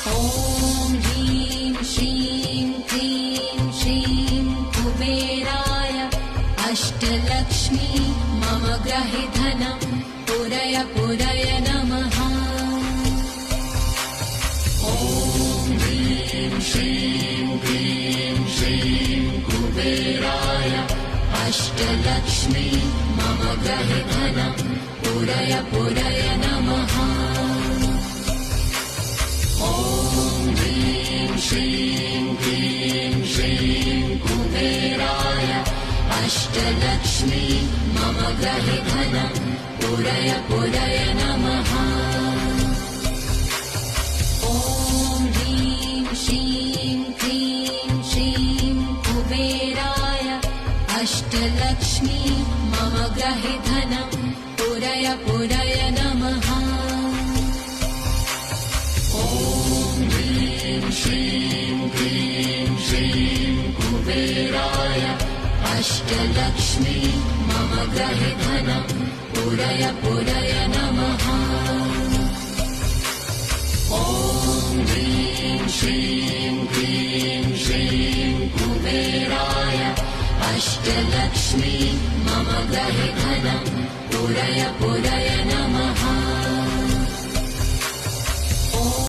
ॐ ह्रीं श्रीं क्लीं श्रीं कुबेराय अष्टलक्ष्मी मम गृहे धनं पुरय पुरय नमः। ॐ ह्रीं श्रीं क्लीं श्रीं कुबेराय अष्टलक्ष्मी मम गृहे धनं पुरय पुरय नमः। ॐ ह्रीं श्रीं क्लीं श्रीं कुबेराय अष्टलक्ष्मी मम गृहे धनं पुरय पुरय नमः। ॐ ह्रीं श्रीं क्लीं श्रीं कुबेराय अष्टलक्ष्मी मम गृहे धनं पुरय पुरय नमः। ॐ ह्रीं श्रीं क्लीं श्रीं कुबेराय अष्टलक्ष्मी मम गृहे धनं पुरय पुरय नमः। ॐ ह्रीं श्रीं क्लीं श्रीं कुबेराय अष्टलक्ष्मी मम गृहे धनं पुरय पुरय